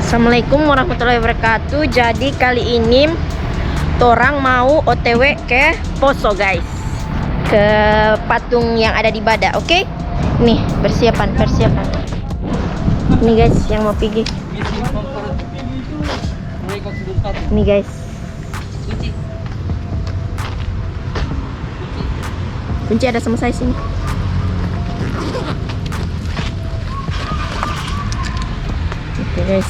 Assalamualaikum warahmatullahi wabarakatuh. Jadi kali ini torang mau OTW ke Poso guys, ke patung yang ada di Bada. Oke, nih persiapan. Ini guys yang mau pergi. Nih guys, kunci ada sama saya sini. Oke guys.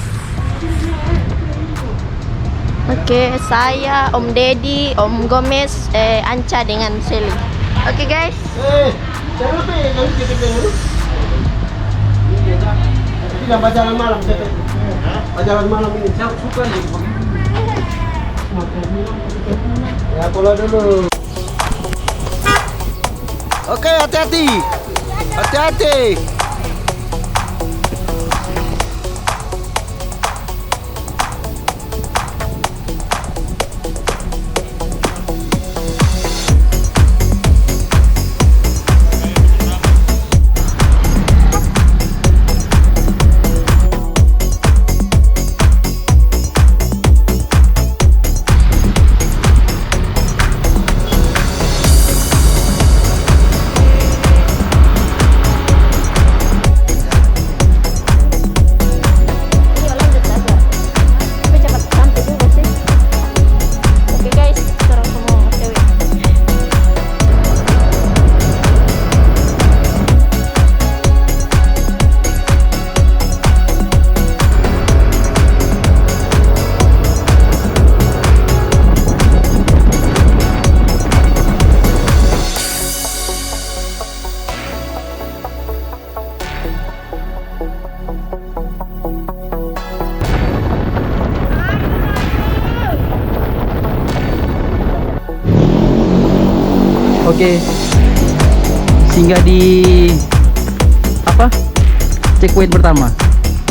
Oke, saya Om Deddy, Om Gomez, Anca dengan Sally. Oke guys. Tidak jalan malam, jalan malam ini. Saya suka nih. Ya pulang dulu. Oke, hati-hati. Hati-hati. Oke, singgah di apa? Checkpoint pertama.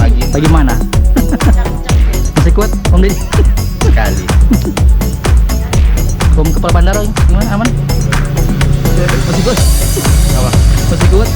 Pagi mana? Masih kuat, Om Deddy? Sekali. Om kepala bandara gimana? Aman? Masih kuat? Apa? Masih kuat?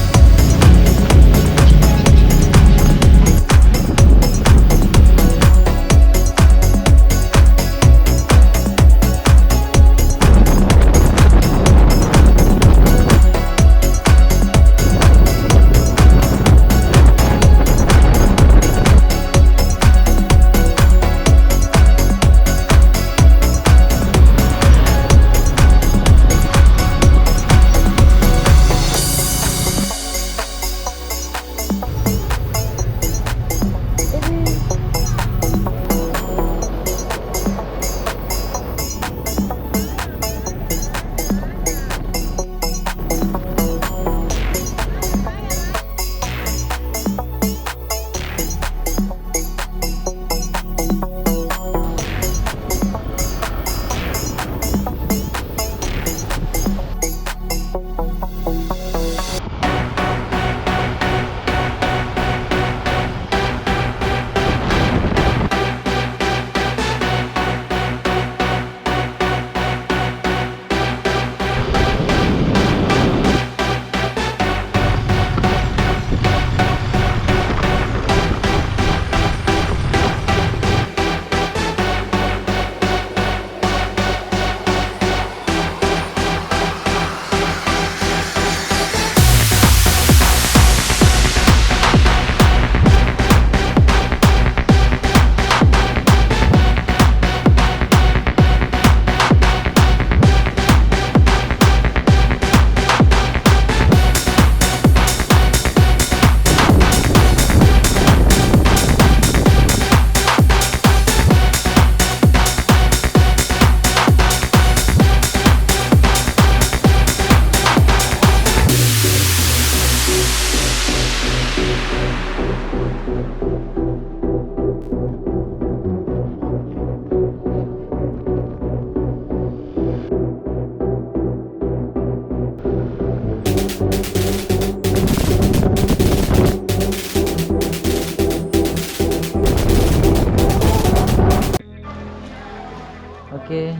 Oke,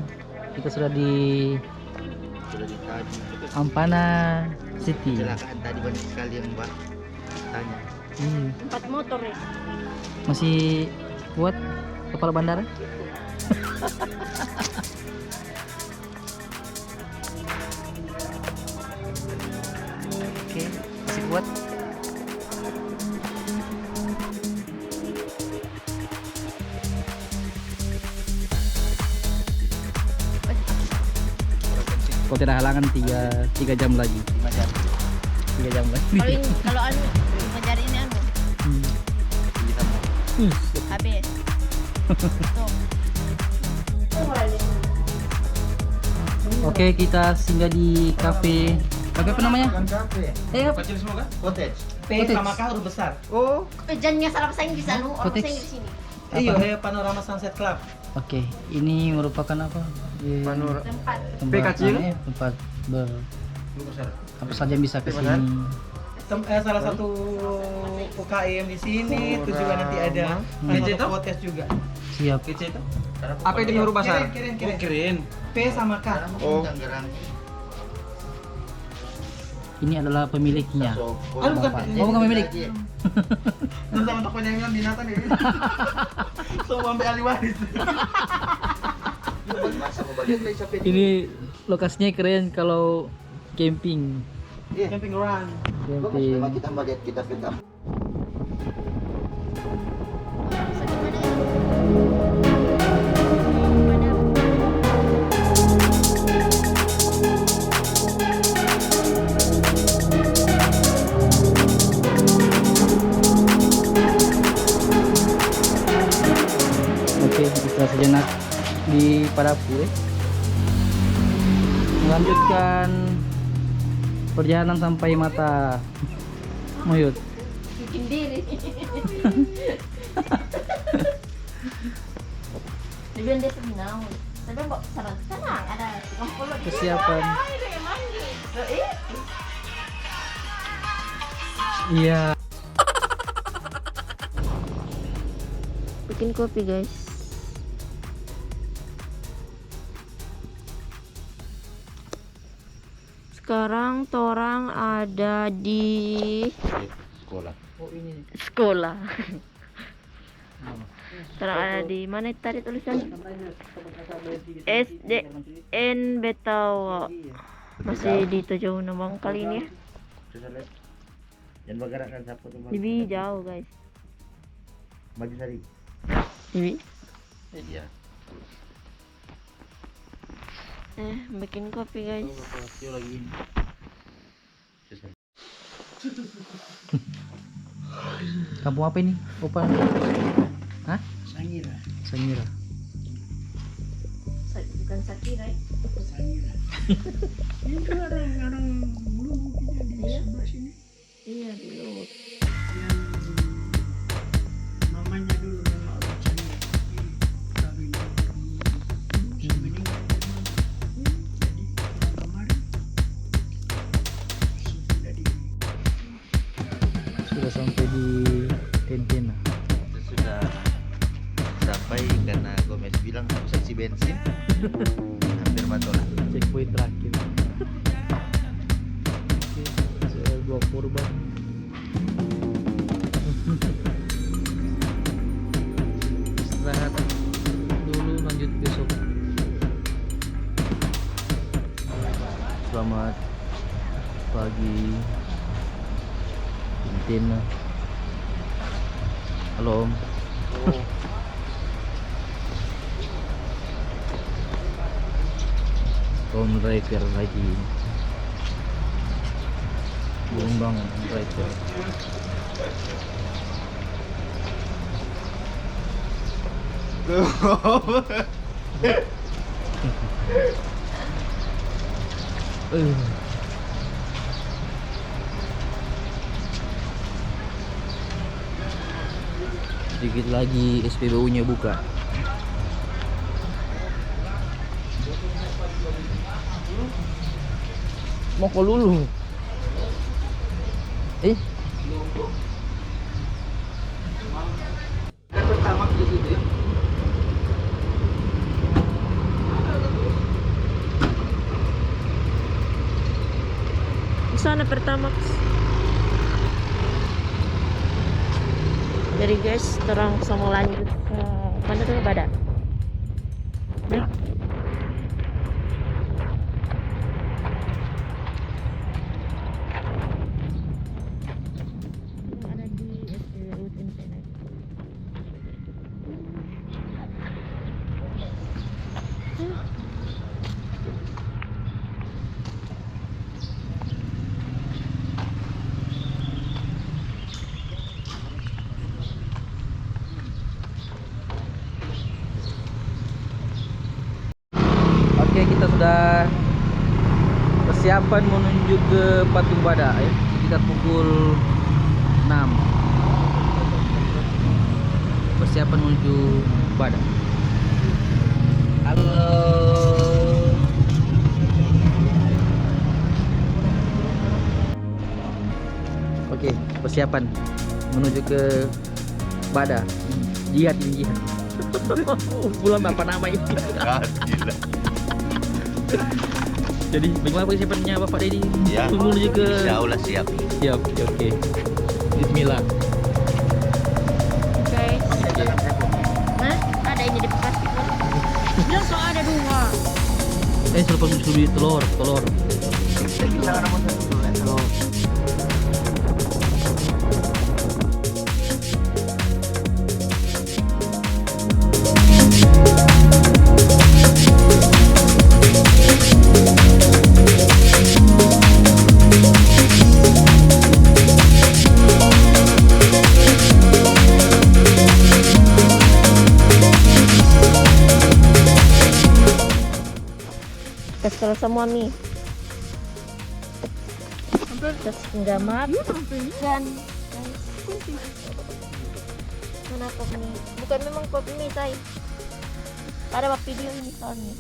kita sudah di Ampana City. Kecelakaan tadi banyak sekali yang Mbak tanya. Empat motor ya. Masih Kuat kepala bandara. Oke, masih kuat. Kalau tidak halangan 3 jam lagi. 3 jam lagi. Kalau anu ngejar ini anu habis. Tuh. Oke, kita singgah di kafe. Kafe apa namanya? Kafe. Apa? Kecil semua kan? Cottage. P sama K huruf besar. Oh, Jangan salah bahasa Inggris anu, orang Konteks. bahasa Inggris sini. Iya, Panorama Sunset Club. Oke, ini merupakan apa? Tempat. Tempat, kecil? tempat ber Besar. apa saja bisa ke sini. Salah satu UKM di sini, terus juga nanti ada foto podcast juga. Siap. Kece itu? apa itu huruf besar? Kirin. P sama K. Oh, Ini adalah pemiliknya. Bukan. Oh, bukan pemilik. Terus sama tokonya yang bilang binatang ya. Semua ambil alih waris. Ini lokasinya keren kalau camping. Camping ground. Camping. kita melihat kita pindah. Oke, kita sejenak di Padapur. Melanjutkan perjalanan sampai Mata Moyot. Bikin diri. Dibilang dia seminau. Tapi kok senang ada 30. Persiapan. Loh, iya. Iya. Bikin kopi, guys. Sekarang torang ada di Sekolah. Oh, ini. sekolah. Torang ada di mana tadi tulisan? SDN Betawa. Masih di Tujuh Nembang kali ini ya. Dan bergerak kan siapa tuh? Lebih jauh, guys. Maju sari. Lebih. Iya. Bikin kopi, guys. lagi. Kampung apa ini? Opa. Hah? Sangira. Sangira. Bukan Sakira. Sangira. Itu orang bulu kita di sebelah sini. Iya, dulu. Yang mamanya dulu memang orang Sangira. Kawin orang bisa meninggal. Jadi orang kemarin sudah di Sudah sampai di Tentena. Sudah sampai karena Gomez bilang harus isi bensin. Hampir batolan. Checkpoint terakhir. Oke, saya bawa korban. Istirahat dulu, lanjut besok. Selamat pagi Tentena. Halo Om. Om driver lagi. Belum bangun Om driver. Sedikit lagi SPBU-nya buka. Mau ke Lulu. Pertama di situ ya. Sana pertama. Jadi guys, terang sama lanjut ke mana tuh Badak. Nah. Ada di rutin sana. Oke, kita sudah persiapan menuju ke Patung Badak ya. Sekitar pukul 6. Persiapan menuju Badak. Halo. Oke, persiapan menuju ke Badak. Jihad ini jihad. Bulan apa nama ini? Gila. Jadi bagaimana persiapannya Bapak Dedi? Ya. Menuju ke Insya Allah siap. siap. Oke. Bismillah. Guys. Nah, ada ini di plastik. Jelas so ada 2. Selepas sudah telur. Telur. Kesel semua mie. Terus enggak maaf dan mana pop mie? Bukan memang pop mie say. Ada video ini soalnya.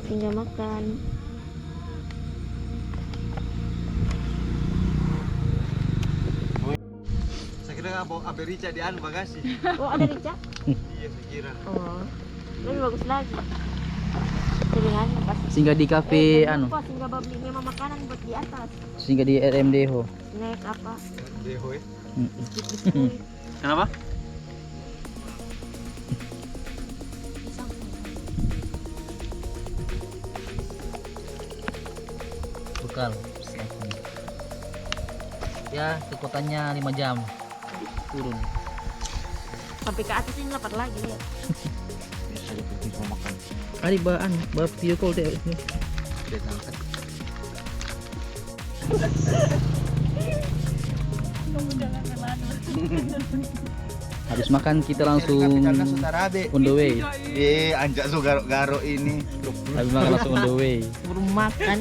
Tinggal makan. Saya kira apa Rica di anu bagasi. Oh ada Rica? Iya saya kira. Oh lebih bagus lagi. Pilihannya pasti. Singgah di kafe anu. Singgah beli memang makanan buat di atas. Singgah di RMD ho. Snack apa? Deho ya. Biskuit. Kenapa? Bekal. Ya, ke kotanya 5 jam. Turun. Sampai ke atas ini lapar lagi ya. Bisa dipetik mau makan. Ada bahan, video call deh ini. Dia angkat. Habis makan kita langsung on the way. Anjak so garuk-garuk ini. Habis makan langsung on the way. Belum makan.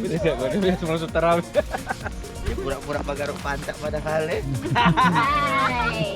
Dia pura-pura bagaruk pantak padahal ya. Hai.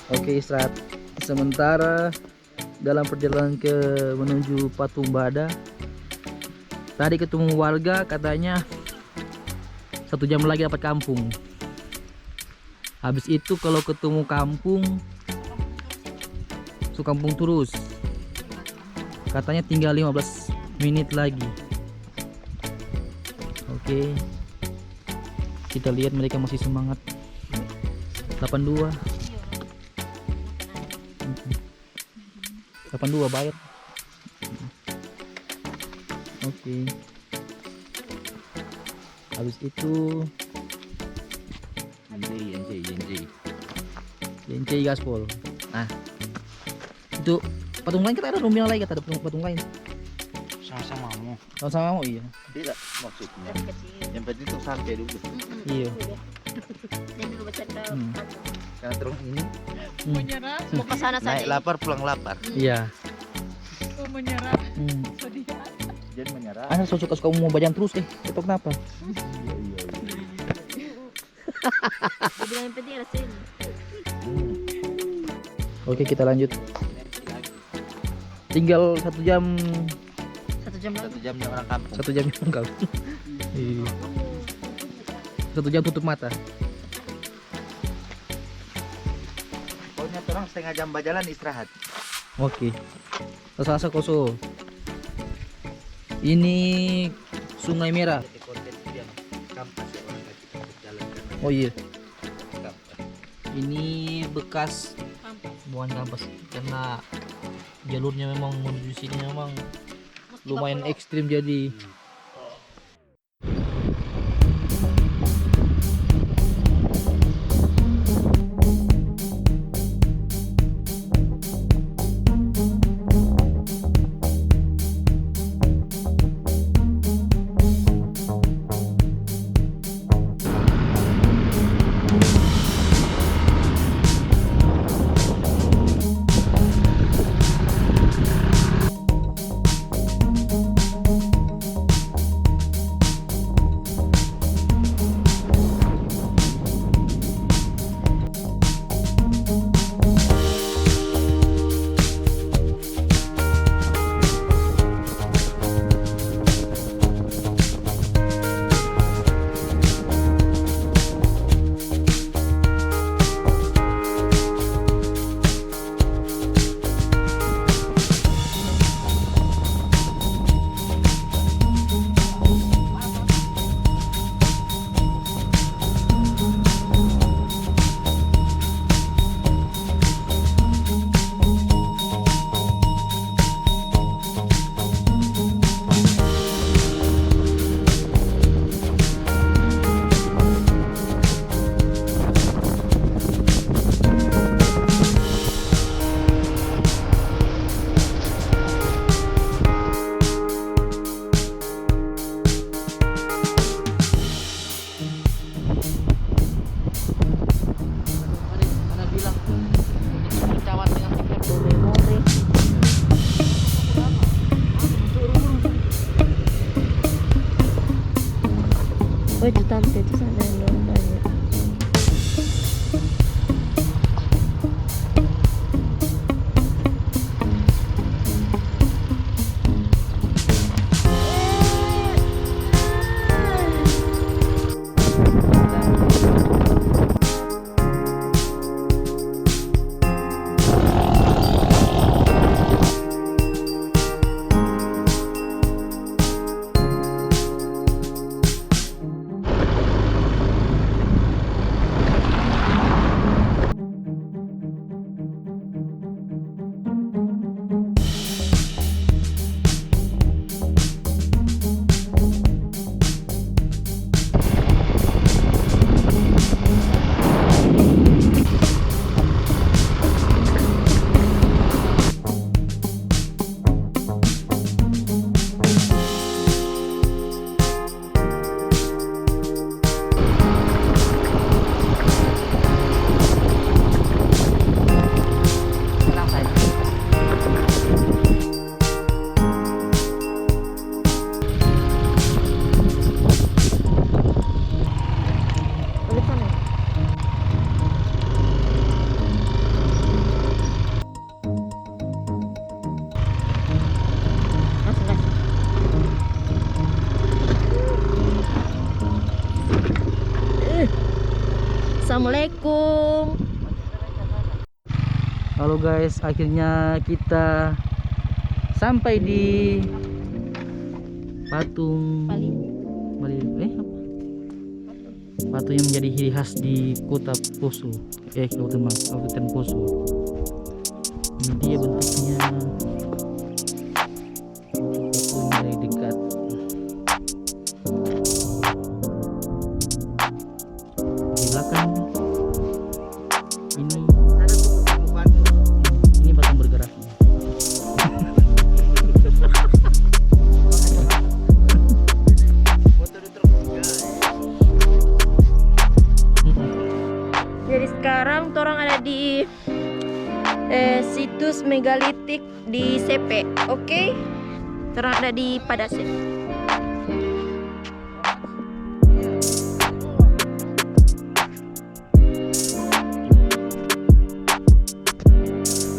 Oke, istirahat sementara dalam perjalanan menuju Patung Badak. Tadi ketemu warga katanya 1 jam lagi dapat kampung. Habis itu kalau ketemu kampung kampung terus. Katanya tinggal 15 menit lagi. Oke. Kita lihat mereka masih semangat 82. 82 bayar. Oke. Habis itu YNC gaspol. Nah, itu patung lain kita ada nominal lagi, kata ada patung lain. Sama-sama mau. Sama-sama mau iya. Tidak maksudnya. Kecil. Yang penting tuh sampai dulu. Iya. Dan dulu bercanda. Karena terus ini Menyerah, Mau ke sana naik saja. lapar pulang lapar. Iya. menyerah, Hmm. sedih. Jangan menyerah. Ana suka mau bajang terus itu kenapa? Dibilang yang penting rasain. Oke, kita lanjut. Tinggal 1 jam. 1 jam lagi. 1 jamnya orang kampung. 1 jam enggak. Iya. 1 jam tutup mata. Pokoknya orang setengah jam berjalan istirahat. Oke. Rasa koso. Ini Sungai Merah. Jadi konten yang kampas ya orang kaki kampus jalan karena Oh iya. kampas. Ini bekas bukan kampas karena jalurnya memang menuju sini memang lumayan ekstrim jadi. Oh itu tante itu sana yang banyak. Balik sana. Langsung gas. Assalamualaikum. Halo guys, akhirnya kita sampai di patung Paling Bali. Apa? Batu yang menjadi ciri khas di kota Poso, Kabupaten Poso. Ini dia bentuknya. Batu dari dekat. Di belakang ini batu bergerak. Jadi sekarang orang ada di situs megalitik di CP, oke? Orang ada di Padasep.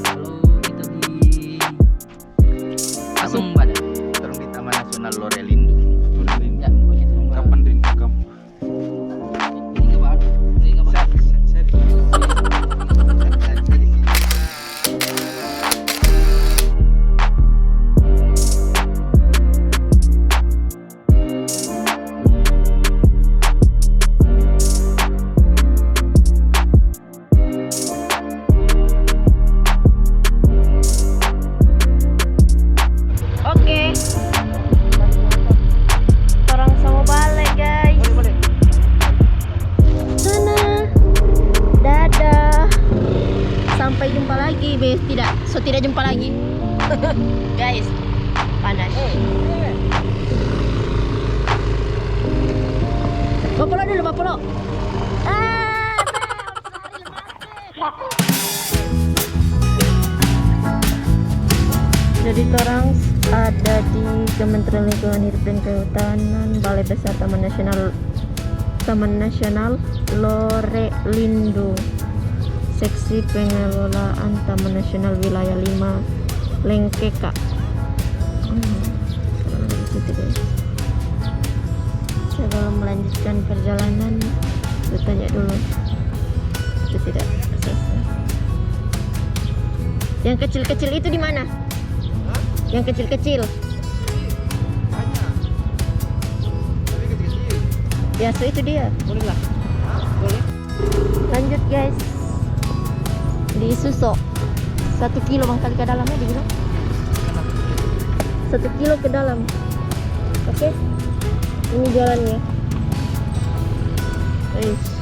Kalau kita di Pasung Bada, Terus di Taman Nasional Lorelindo. ya, begitu. Kapan rindu kamu? Ini nggak bahan, ini nggak bahan. Oke. Orang sama balik guys. Sana. Dadah. Sampai jumpa lagi, tidak. So tidak jumpa lagi. Guys, panas. Bapolo dulu, Bapolo. Jadi orang ada di Kementerian Lingkungan Hidup dan Kehutanan, Balai Besar Taman Nasional Lorelindo, Seksi Pengelolaan Taman Nasional Wilayah 5 Lengkeka. Di situ guys. Sebelum melanjutkan perjalanan, saya tanya dulu. Itu tidak selesai. Yang kecil-kecil itu di mana? Yang kecil-kecil. Ya, so itu dia. Boleh lah. Boleh. Lanjut guys. Di Suso. 1 kilo mangkali ke dalamnya dibilang. 1 kilo ke dalam. Oke. Ini jalannya. Guys.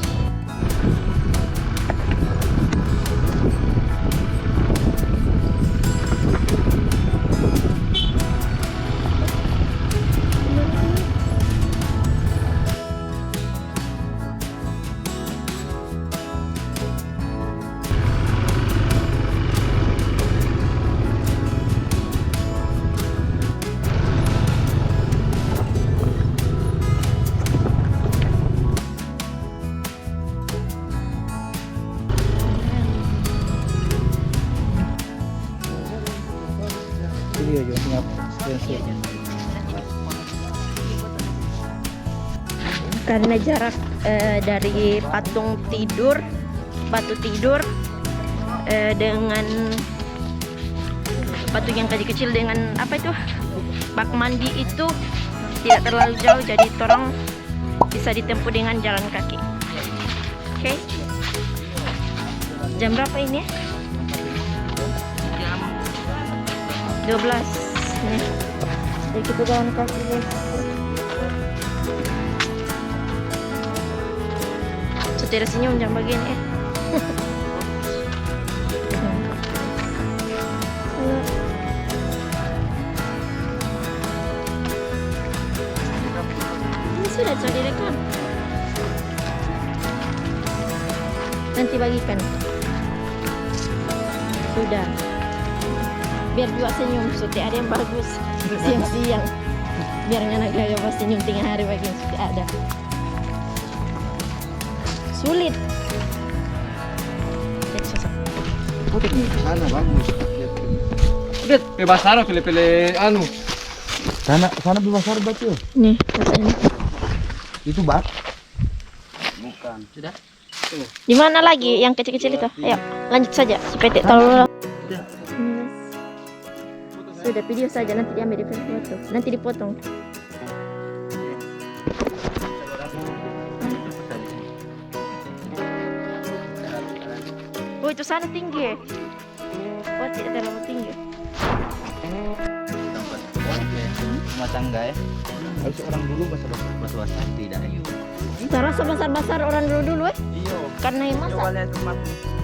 Video juga siap. Karena jarak dari batu tidur dengan batu yang kecil-kecil dengan apa itu bak mandi itu tidak terlalu jauh, jadi orang bisa ditempuh dengan jalan kaki. Oke. Jam berapa ini? Jam 12. Nih. Jadi kita jalan kaki guys. Setir senyum jam begini. Ini sudah direkam. Nanti bagikan. Sudah. Biar juga senyum, suti ada yang bagus siang-siang. Biar nggak gaya pas senyum tengah hari bagian suti ada. Sulit. Sana bagus. Lihat, bebas sana pilih-pilih anu. Sana bebas harus baca. Nih, katanya. Itu bak. Bukan. sudah. Di mana lagi yang kecil-kecil itu? Ayo, lanjut saja. Supaya tidak terlalu lama. Sudah video saja, nanti diambil di foto. Nanti dipotong. Oh, itu sana tinggi. Oh, tidak terlalu tinggi. Tempat rumah tangga ya. Harus orang dulu basah-basah tidak ayo. Terasa besar-besar orang dulu eh. Iya. Karena yang masak. lihat tempat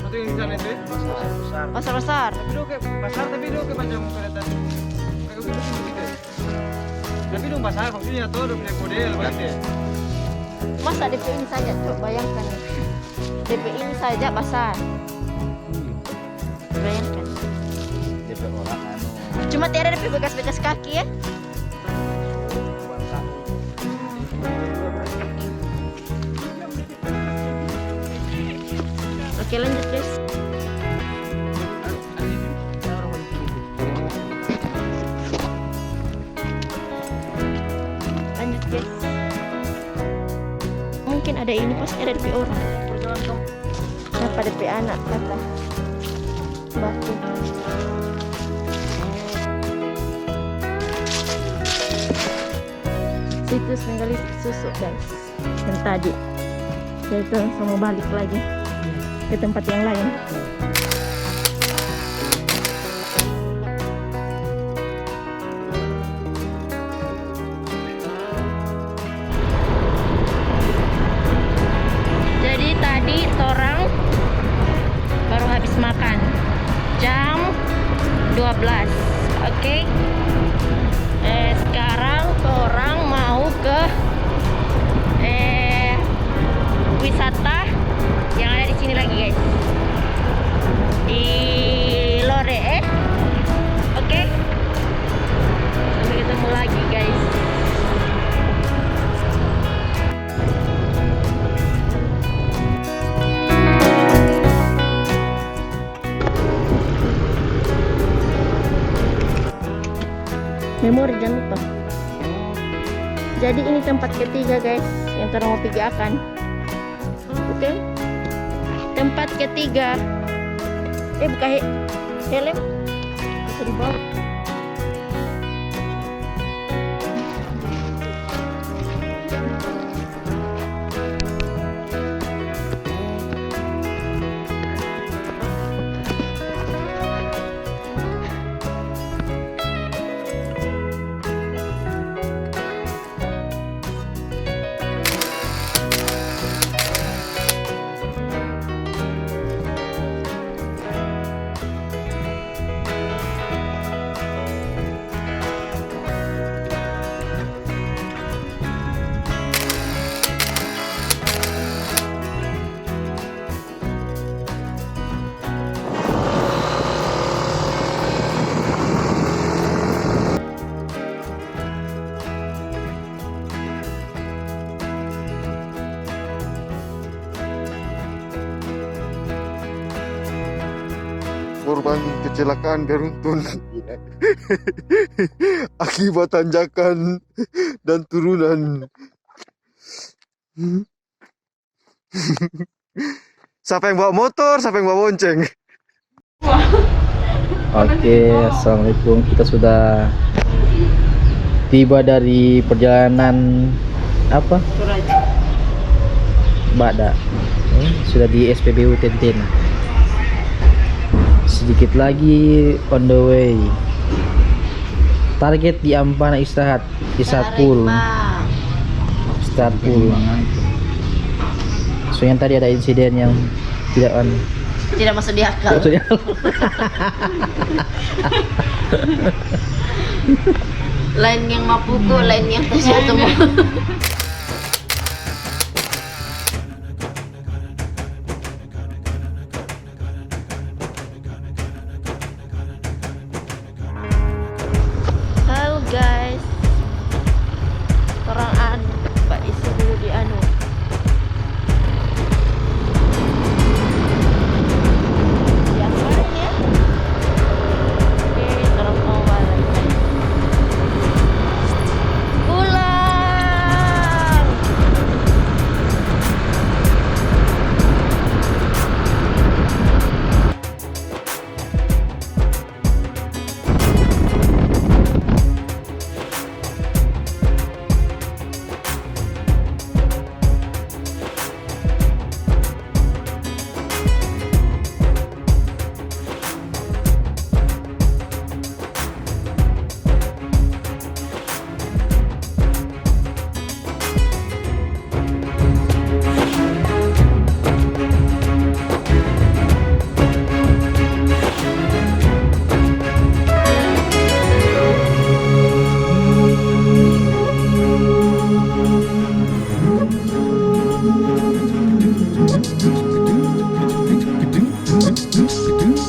Itu yang di sana itu ya? besar. Besar-besar. Tapi dulu kayak pasar tapi dulu kayak macam kelihatan kayak gitu gitu. Tapi dulu pasar maksudnya tuh udah punya model berarti. Masa DP ini saja tuh bayangkan. DP ini saja besar. Bayangkan. DP orang anu. Cuma tiada DP bekas-bekas kaki ya. Oke, lanjut guys. Lanjut guys. Mungkin ada ini, pasti ada DP orang. Siapa DP anak kata batu. Situs menggali susu guys. Yang tadi. Jadi langsung mau balik lagi ke tempat yang lain. Jadi tadi torang baru habis makan jam 12. Oke. Sekarang torang mau ke wisata yang ada di sini lagi guys, di Lore. Oke, sampai ketemu lagi guys. Memori jangan lupa. Jadi ini tempat ketiga guys yang kita mau pergi akan. Oke. Tempat ketiga. Buka helm. Bisa dibawa. Korban kecelakaan beruntun akibat tanjakan dan turunan. Siapa yang bawa motor, siapa yang bawa bonceng? Oke, assalamualaikum. Kita sudah tiba dari perjalanan apa? Bada. Sudah di SPBU Tenten. Sedikit lagi on the way. Target di Ampana istirahat di Satpul. Satpul. So yang tadi ada insiden yang Tidak masuk di akal. Lain yang Mapuko, lain yang Tasya semua. Halo guys. Orang Pak isi dulu di anu. Pulang. Gedung